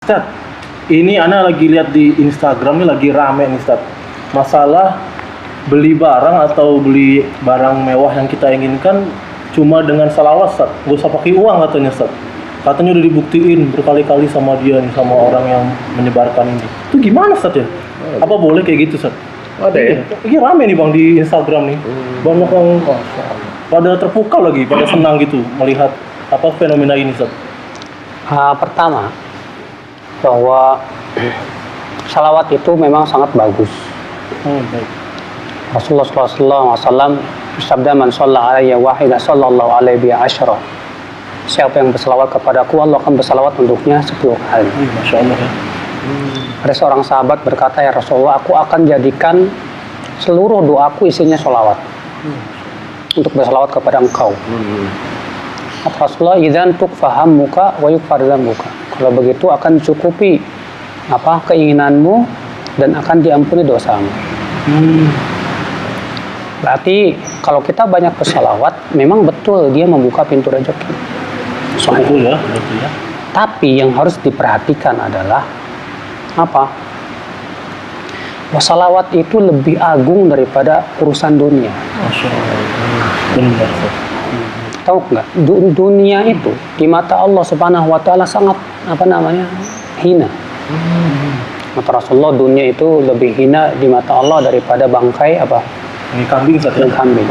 Ustaz, ini ana lagi lihat di Instagram, ini lagi rame nih Ustaz. Masalah beli barang atau beli barang mewah yang kita inginkan cuma dengan salawat Ustaz. Nggak usah pakai uang katanya Ustaz. Katanya udah dibuktiin berkali-kali sama dia nih, sama orang yang menyebarkan ini. Itu gimana Ustaz ya? Apa boleh kayak gitu Ustaz? Ada ya? Ini rame nih Bang di Instagram nih. Banyak yang pada terpukau lagi, pada senang gitu melihat apa fenomena ini Ustaz. Pertama, bahwa salawat itu memang sangat bagus. Baik. Rasulullah SAW bersabda, man shalla alayya wahida sallallahu alaihi bi asyra. Siapa yang berselawat kepadaku, Allah akan berselawat untuknya 10 kali. Masya Allah ya. Ada seorang sahabat berkata, ya Rasulullah, aku akan jadikan seluruh doaku isinya sholawat untuk berselawat kepada engkau. Kata Rasulullah, idzan tukfaham muka wa yukfar dzambuka. Kalau begitu akan cukupi keinginanmu dan akan diampuni dosamu. Berarti kalau kita banyak bersalawat, memang betul dia membuka pintu rezeki. Betul ya, betul ya. Tapi yang harus diperhatikan adalah apa? Salawat itu lebih agung daripada urusan dunia. Masya Allah. Benar. Tahu nggak? Dunia itu di mata Allah Subhanahu Wa Taala sangat hina. Kata Rasulullah, dunia itu lebih hina di mata Allah daripada bangkai Ini kambing saja. Kambing.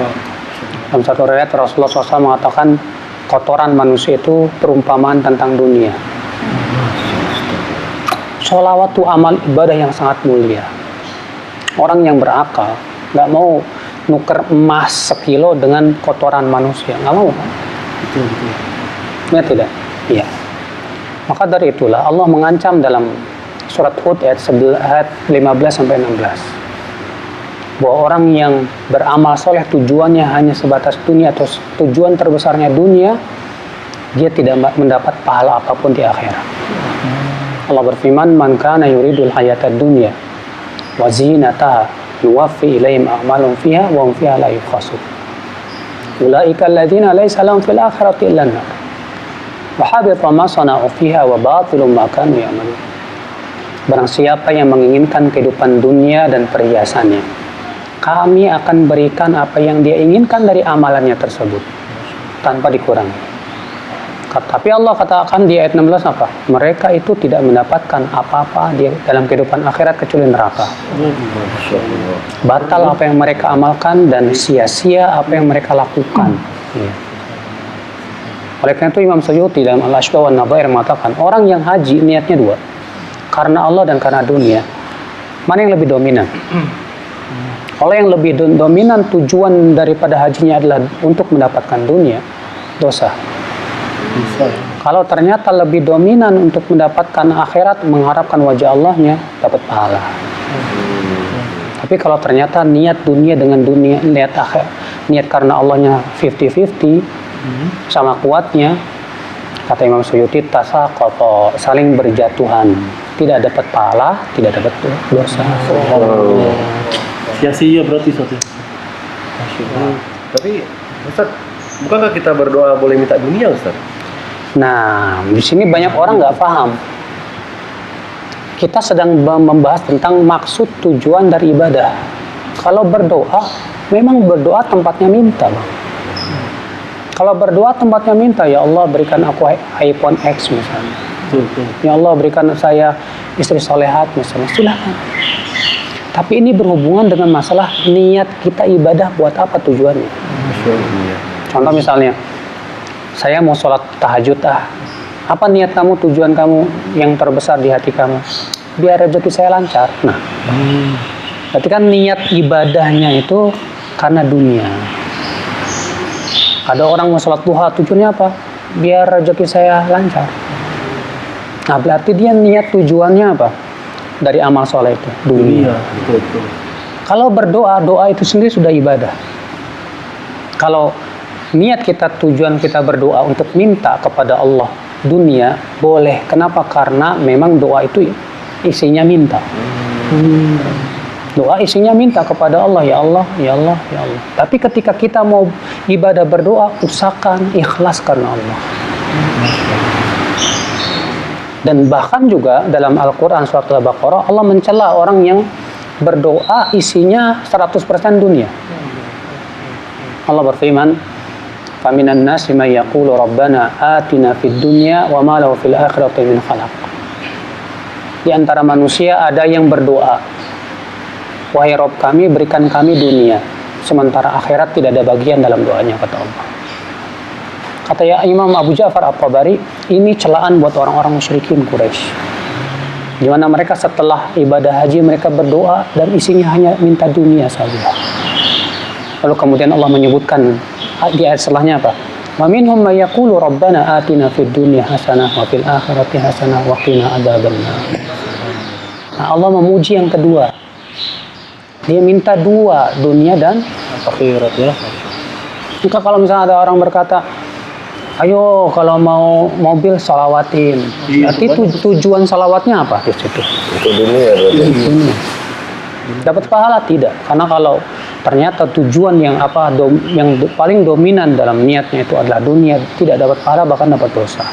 Dalam satu riwayat Rasulullah SAW mengatakan kotoran manusia itu perumpamaan tentang dunia. Sholawat itu amal ibadah yang sangat mulia. Orang yang berakal nggak mau nuker emas 1 kilo dengan kotoran manusia, nggak mau. Betul. Ya tidak? Iya. Maka dari itulah Allah mengancam dalam surat Hud ayat 15-16 bahwa orang yang beramal soleh tujuannya hanya sebatas dunia atau tujuan terbesarnya dunia, dia tidak mendapat pahala apapun di akhirat. Allah berfirman, man kana yuridul hayatad dunya wa zinataha yuwaffi ilaihim a'malahum fiha wa hum fiha la yubkhasun. Ulaika alladziina laysa lahum fil akhirati illa an-nar. Wa habita ma sana'u fiha wa batilun ma kanu ya'malun. Barang siapa yang menginginkan kehidupan dunia dan perhiasannya, kami akan berikan apa yang dia inginkan dari amalannya tersebut tanpa dikurangi. Tapi Allah katakan di ayat 16 apa? Mereka itu tidak mendapatkan apa-apa dalam kehidupan akhirat kecuali neraka. Batal apa yang mereka amalkan dan sia-sia apa yang mereka lakukan. Ya. Oleh karena itu Imam Suyuti dalam Al-Ashbah wan Nadhair mengatakan, orang yang haji niatnya 2, karena Allah dan karena dunia. Mana yang lebih dominan? Kalau yang lebih dominan tujuan daripada hajinya adalah untuk mendapatkan dunia, dosa. Bisa. Kalau ternyata lebih dominan untuk mendapatkan akhirat, mengharapkan wajah Allahnya, dapat pahala. Tapi kalau ternyata niat dunia dengan dunia, niat karena Allahnya 50-50, sama kuatnya, kata Imam Suyuti, tasaqata, saling berjatuhan, tidak dapat pahala, tidak dapat dosa. Sia-sia berarti Ustaz ya. Tapi Ustaz, bukankah kita berdoa boleh minta dunia Ustaz? Nah, di sini banyak orang nggak paham. Kita sedang membahas tentang maksud tujuan dari ibadah. Kalau berdoa, memang berdoa tempatnya minta, Bang. Kalau berdoa tempatnya minta, ya Allah berikan aku iPhone X misalnya. Betul. Ya Allah berikan saya istri solehat misalnya. Silakan. Tapi ini berhubungan dengan masalah niat kita ibadah buat apa tujuannya. Contoh misalnya, saya mau sholat tahajud apa niat kamu, tujuan kamu yang terbesar di hati kamu? Biar rezeki saya lancar. Nah, berarti kan niat ibadahnya itu karena dunia. Ada orang mau sholat duha, tujuannya apa? Biar rezeki saya lancar. Nah, berarti dia niat tujuannya apa? Dari amal soleh itu, dunia. Betul. Kalau berdoa, doa itu sendiri sudah ibadah. Kalau niat kita, tujuan kita berdoa untuk minta kepada Allah dunia, boleh. Kenapa? Karena memang doa itu isinya minta. Doa isinya minta kepada Allah, ya Allah, ya Allah, ya Allah. Tapi ketika kita mau ibadah berdoa, usahakan ikhlas karena Allah. Dan bahkan juga dalam Al-Quran surat Al-Baqarah Allah mencela orang yang berdoa isinya 100% dunia. Allah berfirman, "Faminan nasi may yaqulu rabbana atina fid dunya wa ma lahu fil akhirati min khalaq." Di antara manusia ada yang berdoa, "Wahai Rabb kami, berikan kami dunia." Sementara akhirat tidak ada bagian dalam doanya, kata Allah. Kata ya Imam Abu Ja'far At-Tabari, ini celaan buat orang-orang musyrikin Quraisy. Di mana mereka setelah ibadah haji mereka berdoa dan isinya hanya minta dunia saja. Lalu kemudian Allah menyebutkan di ayat setelahnya apa? "Wa minhum may yaqulu rabbana atina fid dunya hasanah wa fil akhirati hasanah wa qina adzabannar." Nah, Allah memuji yang kedua. Dia minta dua, dunia dan Akhirat ya. Jika kalau misalnya ada orang berkata, ayo kalau mau mobil salawatin, Iya, berarti tujuan salawatnya apa di situ? Untuk dunia berarti. Dunia. Dapat pahala tidak? Karena kalau ternyata tujuan yang paling dominan dalam niatnya itu adalah dunia, tidak dapat pahala bahkan dapat dosa.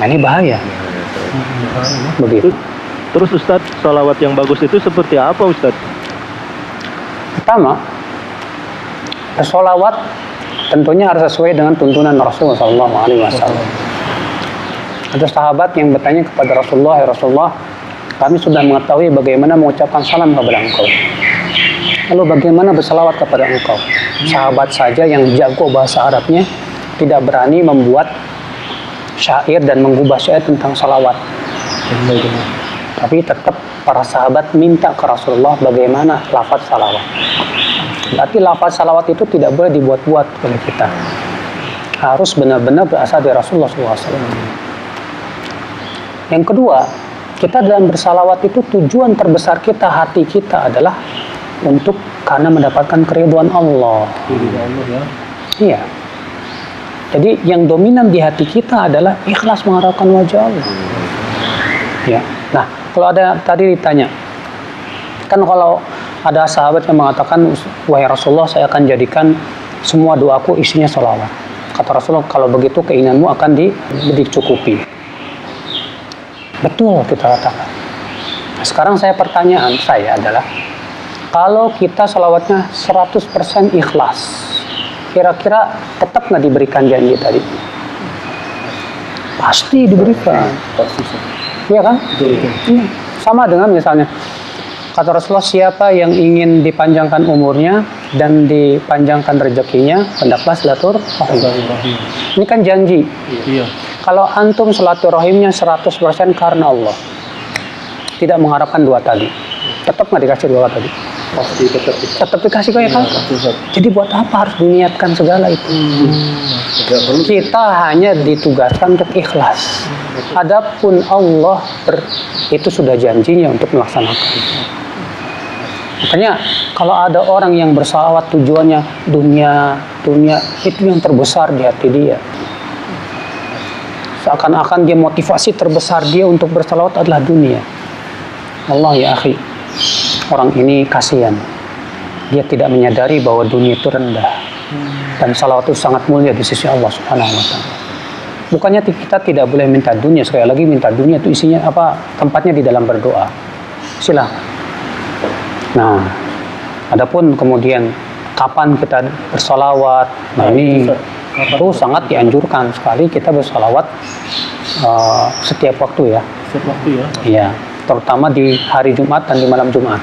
Nah ini bahaya. Begitu. Terus Ustadz, salawat yang bagus itu seperti apa Ustadz? Pertama, bersolawat tentunya harus sesuai dengan tuntunan Rasulullah SAW. Ada sahabat yang bertanya kepada Rasulullah, "Ya Rasulullah, kami sudah mengetahui bagaimana mengucapkan salam kepada engkau. Lalu bagaimana bersalawat kepada engkau?" Sahabat saja yang jago bahasa Arabnya tidak berani membuat syair dan mengubah syair tentang salawat. Tapi tetap para sahabat minta ke Rasulullah bagaimana lafaz salawat. Berarti lafaz salawat itu tidak boleh dibuat-buat oleh kita. Harus benar-benar berasal dari Rasulullah SAW. Yang kedua, kita dalam bersalawat itu tujuan terbesar kita, hati kita adalah untuk karena mendapatkan keridhaan Allah. Iya. Jadi yang dominan di hati kita adalah ikhlas mengharapkan wajah Allah. Ya. Nah, kalau ada tadi ditanya, kan kalau ada sahabat yang mengatakan, "Wahai Rasulullah, saya akan jadikan semua doaku isinya sholawat." Kata Rasulullah, "Kalau begitu keinginanmu akan dicukupi." Betul kita katakan. Nah, sekarang pertanyaan saya adalah, kalau kita sholawatnya 100% ikhlas, kira-kira tetap nggak diberikan janji tadi? Pasti diberikan. Iya kan? Iya. Sama dengan misalnya kata Rasulullah, siapa yang ingin dipanjangkan umurnya dan dipanjangkan rezekinya, hendaklah silaturahim. Ini kan janji. Iya. Kalau antum silaturahimnya 100% karena Allah, tidak mengharapkan dua tadi, tetap nggak dikasih dua tadi? Pasti Tetap dikasih kayak kan? Jadi buat apa harus diniatkan segala itu? Kita hanya ditugaskan untuk ikhlas. Adapun Allah itu sudah janjinya untuk melaksanakan. Makanya kalau ada orang yang bersalawat tujuannya dunia itu yang terbesar di hati dia. Seakan-akan dia motivasi terbesar dia untuk bersalawat adalah dunia. Allah ya akhi, orang ini kasihan. Dia tidak menyadari bahwa dunia itu rendah. Dan salawat itu sangat mulia di sisi Allah Subhanahu wa taala. Bukannya kita tidak boleh minta dunia, sekali lagi minta dunia itu isinya apa? Tempatnya di dalam berdoa. Silakan. Nah, adapun kemudian kapan kita bersalawat? Nah, ini itu sangat dianjurkan sekali kita bersalawat setiap waktu ya. Setiap waktu ya. Iya, terutama di hari Jumat dan di malam Jumat.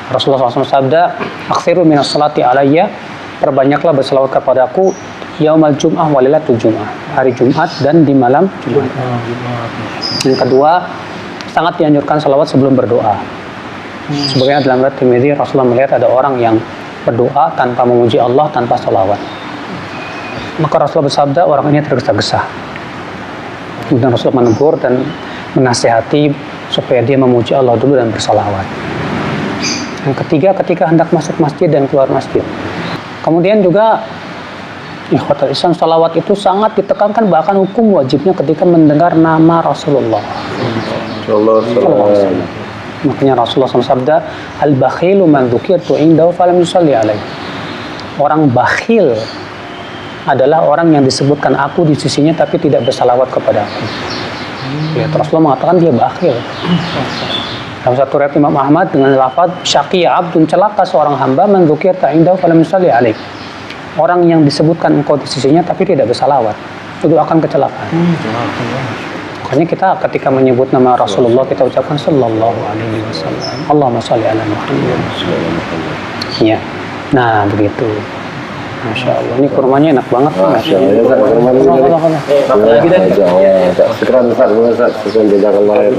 Rasulullah SAW sabda, "Aktsiru minas salati alayya," perbanyaklah bersalawat kepadaku yaumal jum'ah wa lailatul jum'ah, hari Jumat dan di malam Jumat. Yang kedua, sangat dianjurkan salawat sebelum berdoa. Sebagaimana dalam riwayat Tirmidzi, Rasulullah melihat ada orang yang berdoa tanpa memuji Allah, tanpa salawat. Maka Rasulullah bersabda, orang ini tergesa-gesa. Kemudian Rasulullah menegur dan menasihati supaya dia memuji Allah dulu dan bersalawat. Yang ketiga, ketika hendak masuk masjid dan keluar masjid. Kemudian juga ikhwatul Islam, salawat itu sangat ditekankan, bahkan hukum wajibnya ketika mendengar nama Rasulullah. Makanya Rasulullah SAW sabda, "Al-bakhilu man dzukirtu indahu falam yusalli alaihi." Orang bakhil adalah orang yang disebutkan aku di sisinya tapi tidak bersalawat kepada aku. Ya, terus Rasulullah mengatakan dia bakhil. Dalam satu riwayat Imam Ahmad dengan lafaz syaqiya abdun, celaka seorang hamba man dzukirta indahu falam yusalli alaik. Orang yang disebutkan engkau di sisinya tapi tidak bersalawat, itu akan kecelakaan. Makanya kita ketika menyebut nama Rasulullah kita ucapkan sallallahu alaihi wasallam. Allahumma shalli ala Muhammad. Ya. Nah, begitu. Masya Allah, ini kurmanya enak banget. Masya Allah. Sekarang Ustaz, Ustaz, jazakallah.